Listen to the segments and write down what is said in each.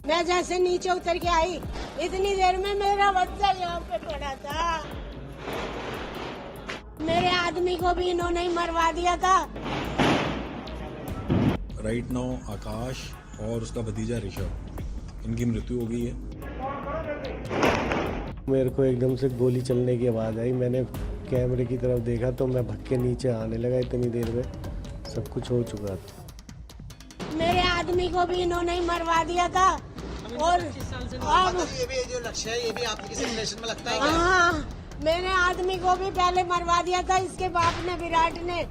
मैं जैसे नीचे उतर के आई इतनी देर में मेरा बच्चा यहाँ पे पड़ा था। मेरे आदमी को भी इन्होंने ही मरवा दिया था। राइट नाउ आकाश और उसका भतीजा ऋषभ, इनकी मृत्यु हो गई है। मेरे को एकदम से गोली चलने की आवाज़ आई। मैंने कैमरे की तरफ देखा तो मैं भग के नीचे आने लगा। इतनी देर में सब कुछ हो चुका था। मेरे आदमी को भी इन्होंने ही मरवा दिया था। और अब ये भी जो लक्ष्य है ये भी आपकी किसी रिलेशन में लगता है क्या? हाँ, मेरे आदमी को भी पहले मरवा दिया था इसके बाप ने, विराट ने,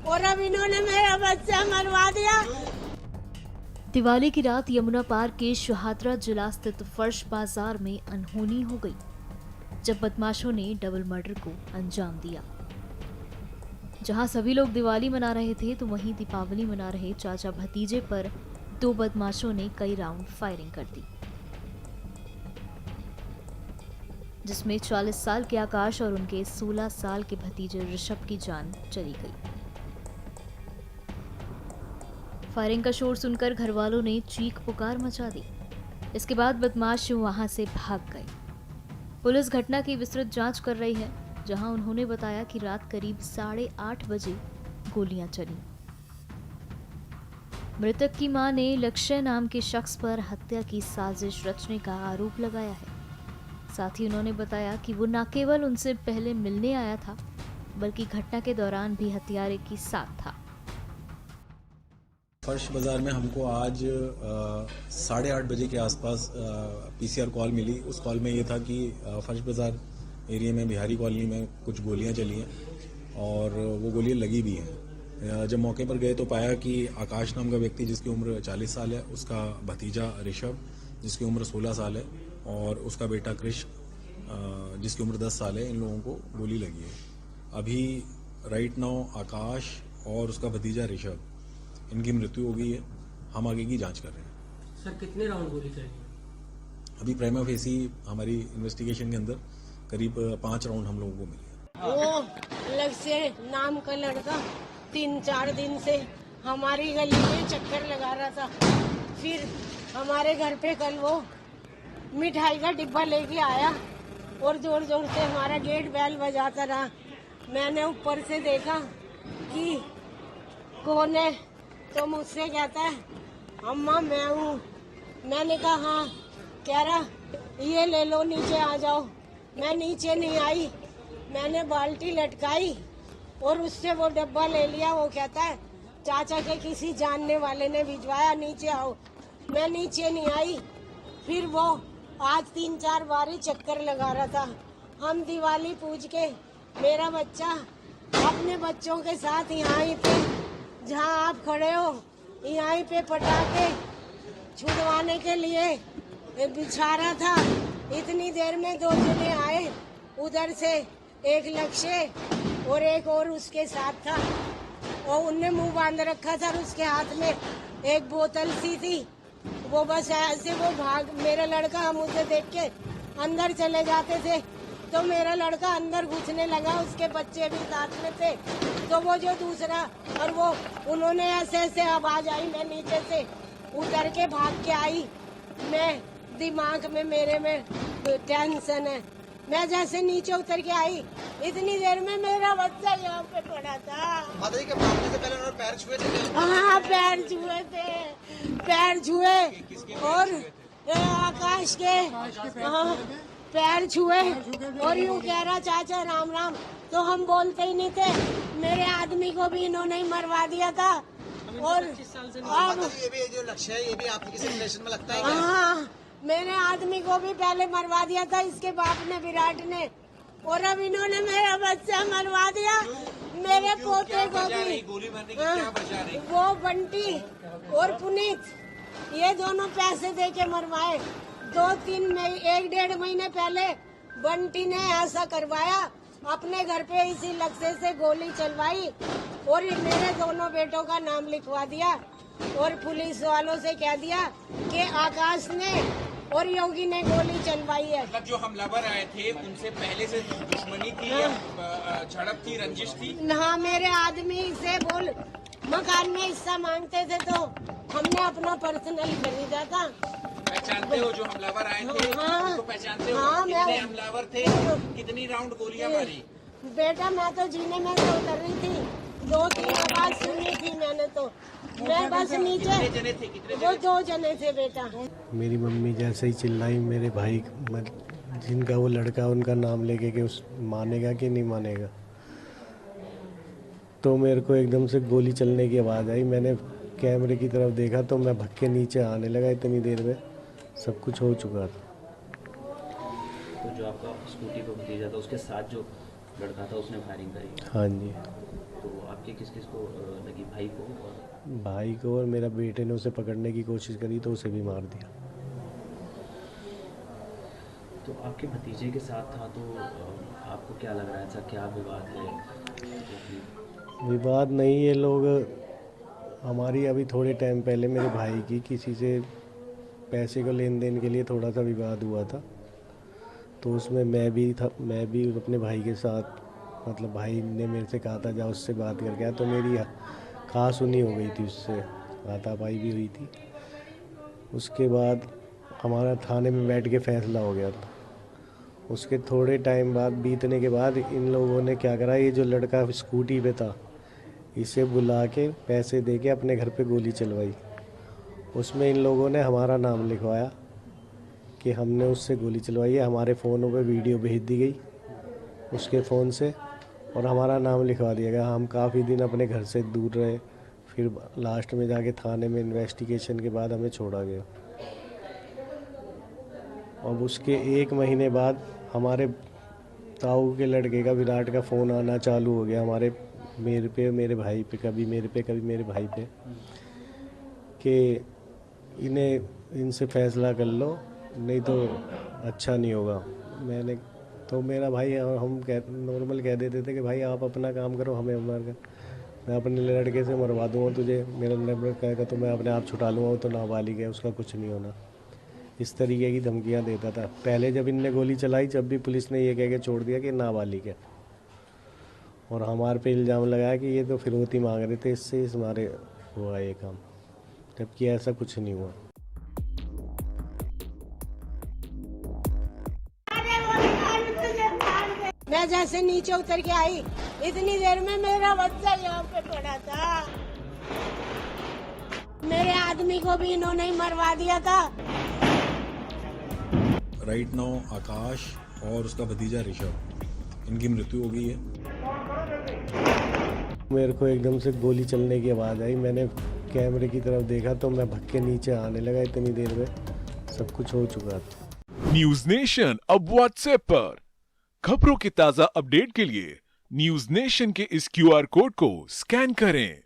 और अब इन्होंने मेरा बच्चा मरवा दिया। दिवाली की रात यमुना पार के शहादरा जिला स्थित फर्श बाजार में अनहोनी हो गई जब बदमाशों ने डबल मर्डर को अंजाम दिया। जहां सभी लोग दिवाली मना रहे थे तो वहीं दीपावली मना रहे चाचा भतीजे पर दो बदमाशों ने कई राउंड फायरिंग कर दी, जिसमें 40 साल के आकाश और उनके 16 साल के भतीजे ऋषभ की जान चली गई। फायरिंग का शोर सुनकर घरवालों ने चीख पुकार मचा दी। इसके बाद बदमाश वहां से भाग गए। पुलिस घटना की विस्तृत जांच कर रही है, जहां उन्होंने बताया कि रात करीब 8:30 बजे गोलियां चली। मृतक की मां ने लक्ष्य नाम के शख्स पर हत्या की साजिश रचने का आरोप लगाया है। साथ ही उन्होंने बताया कि वो न केवल उनसे पहले मिलने आया था बल्कि घटना के दौरान भी हत्यारे के साथ था। फर्श बाजार में हमको आज 8:30 बजे के आसपास पीसीआर कॉल मिली। उस कॉल में ये था कि फर्श बाजार एरिया में बिहारी कॉलोनी में कुछ गोलियां चली हैं और वो गोलियां लगी भी हैं। जब मौके पर गए तो पाया कि आकाश नाम का व्यक्ति जिसकी उम्र 40 साल है, उसका भतीजा ऋषभ जिसकी उम्र 16 साल है और उसका बेटा कृष जिसकी उम्र 10 साल है, इन लोगों को गोली लगी है। अभी राइट नाउ आकाश और उसका भतीजा ऋषभ, इनकी मृत्यु हो गई है। हम आगे की जांच कर रहे हैं। सर कितने राउंड गोली चली? अभी प्राइमा फेसी हमारी इन्वेस्टिगेशन के अंदर करीब 5 राउंड हम लोगों को मिले। वो लक्ष्य नाम का लड़का 3-4 दिन से हमारी गली में चक्कर लगा रहा था। फिर हमारे घर पे कल वो मिठाई का डिब्बा लेके आया और जोर जोर से हमारा गेट बेल बजाता रहा। मैंने ऊपर से देखा कि कौन है, तो मुझसे कहता है अम्मा मैं हूँ। मैंने कहा हाँ। कह रहा ये ले लो, नीचे आ जाओ। मैं नीचे नहीं आई, मैंने बाल्टी लटकाई और उससे वो डब्बा ले लिया। वो कहता है चाचा के किसी जानने वाले ने भिजवाया, नीचे आओ। मैं नीचे नहीं आई। फिर वो आज 3-4 बार ही चक्कर लगा रहा था। हम दिवाली पूज के मेरा बच्चा अपने बच्चों के साथ यहाँ पे जहाँ आप खड़े हो यहाँ पे पटाखे छुड़वाने के लिए बिछा रहा था। इतनी देर में 2 जने आए उधर से, एक लक्ष्य और एक और उसके साथ था और उनने मुंह बांध रखा था और उसके हाथ में एक बोतल सी थी। वो बस ऐसे वो भाग, मेरा लड़का हम उसे देख के अंदर चले जाते थे तो मेरा लड़का अंदर घुसने लगा, उसके बच्चे भी साथ में थे। तो वो जो दूसरा और वो उन्होंने ऐसे ऐसे आवाज आई, मैं नीचे से उतर के भाग के आई। मैं दिमाग में मेरे में टेंशन है। मैं जैसे नीचे उतर के आई इतनी देर में मेरा बच्चा यहाँ पे पड़ा था। माता जी के मारने से पहले उन्होंने पैर छुए थे? हाँ पैर छुए थे, पैर छुए और आकाश के हाँ पैर छुए और यूँ कह रहा चाचा राम राम, तो हम बोलते ही नहीं थे। मेरे आदमी को भी इन्होंने ही मरवा दिया था। और अब ये भी जो लक्ष्य है ये भी आपकी किसी रिलेशन में लगता है क्या? हाँ, मेरे आदमी को भी पहले मरवा दिया था इसके बाप ने, विराट ने, और अब इन्होंने मेरा बच्चा मरवा दिया। मेरे पोते को भी गोली मारने की क्या वजह रही? वो बंटी और पुनीत ये दोनों पैसे दे के मरवाए। 2-3 महीने 1-1.5 महीने पहले बंटी ने ऐसा करवाया, अपने घर पे इसी लक्ष्य से गोली चलवाई और मेरे दोनों बेटों का नाम लिखवा दिया और पुलिस वालों से कह दिया कि आकाश ने और योगी ने गोली चलवाई है। मतलब जो हमलावर आए थे उनसे पहले से दुश्मनी थी या झड़प थी, रंजिश थी? हाँ, मेरे आदमी से बोल मकान में हिस्सा मांगते थे तो हमने अपना पर्सनल खरीदा था पहचानते हो जो हमलावर आए थे? हाँ। उनको पहचानते हो? हाँ, मैं- कितने हमलावर थे? कितनी राउंड गोलियां मारी? बेटा मैं तो जीने में से उतर रही थी, 2-3 आवाज सुनी थी मैंने तो, मैं बस नीचे, कितने जने थे? कितने वो 2 जने थे बेटा। मेरी मम्मी जैसे ही चिल्लाई, मेरे भाई जिनका वो लड़का उनका नाम लेके कि उस मानेगा कि नहीं मानेगा, तो मेरे को एकदम से गोली चलने की आवाज़ आई। मैंने कैमरे की तरफ देखा तो मैं भग के नीचे आने लगा, इतनी देर में सब कुछ हो चुका था। तो जो आपका स्कूटी पर भतीजा था उसके साथ जो लड़का था उसने फायरिंग करी, हाँ जी, तो आपके किस किस को लगी? भाई को और भाई को, और मेरा बेटे ने उसे पकड़ने की कोशिश करी तो उसे भी मार दिया। तो आपके भतीजे के साथ था, तो आपको क्या लग रहा है, ऐसा क्या विवाद है? विवाद नहीं, ये लोग हमारी अभी थोड़े टाइम पहले मेरे भाई की किसी से पैसे को लेन देन के लिए थोड़ा सा विवाद हुआ था, तो उसमें मैं भी था, मैं भी अपने भाई के साथ, मतलब भाई ने मेरे से कहा था जा उससे बात करके आया, तो मेरी खास सुनी हो गई थी उससे, हाथापाई भी हुई थी। उसके बाद हमारा थाने में बैठ के फैसला हो गया था। उसके थोड़े टाइम बाद बीतने के बाद इन लोगों ने क्या करा, ये जो लड़का स्कूटी पे था इसे बुला के पैसे दे के अपने घर पे गोली चलवाई। उसमें इन लोगों ने हमारा नाम लिखवाया कि हमने उससे गोली चलवाई है। हमारे फ़ोनों पे वीडियो भेज दी गई उसके फ़ोन से और हमारा नाम लिखवा दिया गया। हम काफ़ी दिन अपने घर से दूर रहे, फिर लास्ट में जाके थाने में इन्वेस्टिगेशन के बाद हमें छोड़ा गया। अब उसके 1 महीने बाद हमारे ताऊ के लड़के का, विराट का फ़ोन आना चालू हो गया मेरे पे, मेरे भाई पे, कभी मेरे पे कभी मेरे भाई पे, कि इनसे फैसला कर लो नहीं तो अच्छा नहीं होगा। मैंने तो मेरा भाई और हम नॉर्मल कह देते थे कि भाई आप अपना काम करो, हमें हमारा, मैं अपने लड़के से मरवा दूँगा तुझे, मेरा नंबर कहेगा तो मैं अपने आप छुटा लूँगा, वो तो नाबालिग है, उसका कुछ नहीं होना। इस तरीके की धमकियाँ देता था। पहले जब इनने गोली चलाई, जब भी पुलिस ने ये कह के छोड़ दिया कि नाबालिग है, और हमारे पे इल्ज़ाम लगाया कि ये तो फिरौती मांग रहे थे, इससे हमारे हुआ ये काम, जबकि ऐसा कुछ नहीं हुआ। मैं जैसे नीचे उतर के आई, इतनी देर में मेरा बच्चा यहाँ पे पड़ा था। मेरे आदमी को भी इन्होंने ही मरवा दिया था। राइट नाउ आकाश और उसका भतीजा ऋषभ, इनकी मृत्यु हो गई है। मेरे को एकदम से गोली चलने की आवाज़ आई। मैंने कैमरे की तरफ देखा तो मैं भग के नीचे आने लगा, इतनी देर में सब कुछ हो चुका था। न्यूज नेशन अब व्हाट्सएप पर खबरों के ताजा अपडेट के लिए न्यूज नेशन के इस QR कोड को स्कैन करें।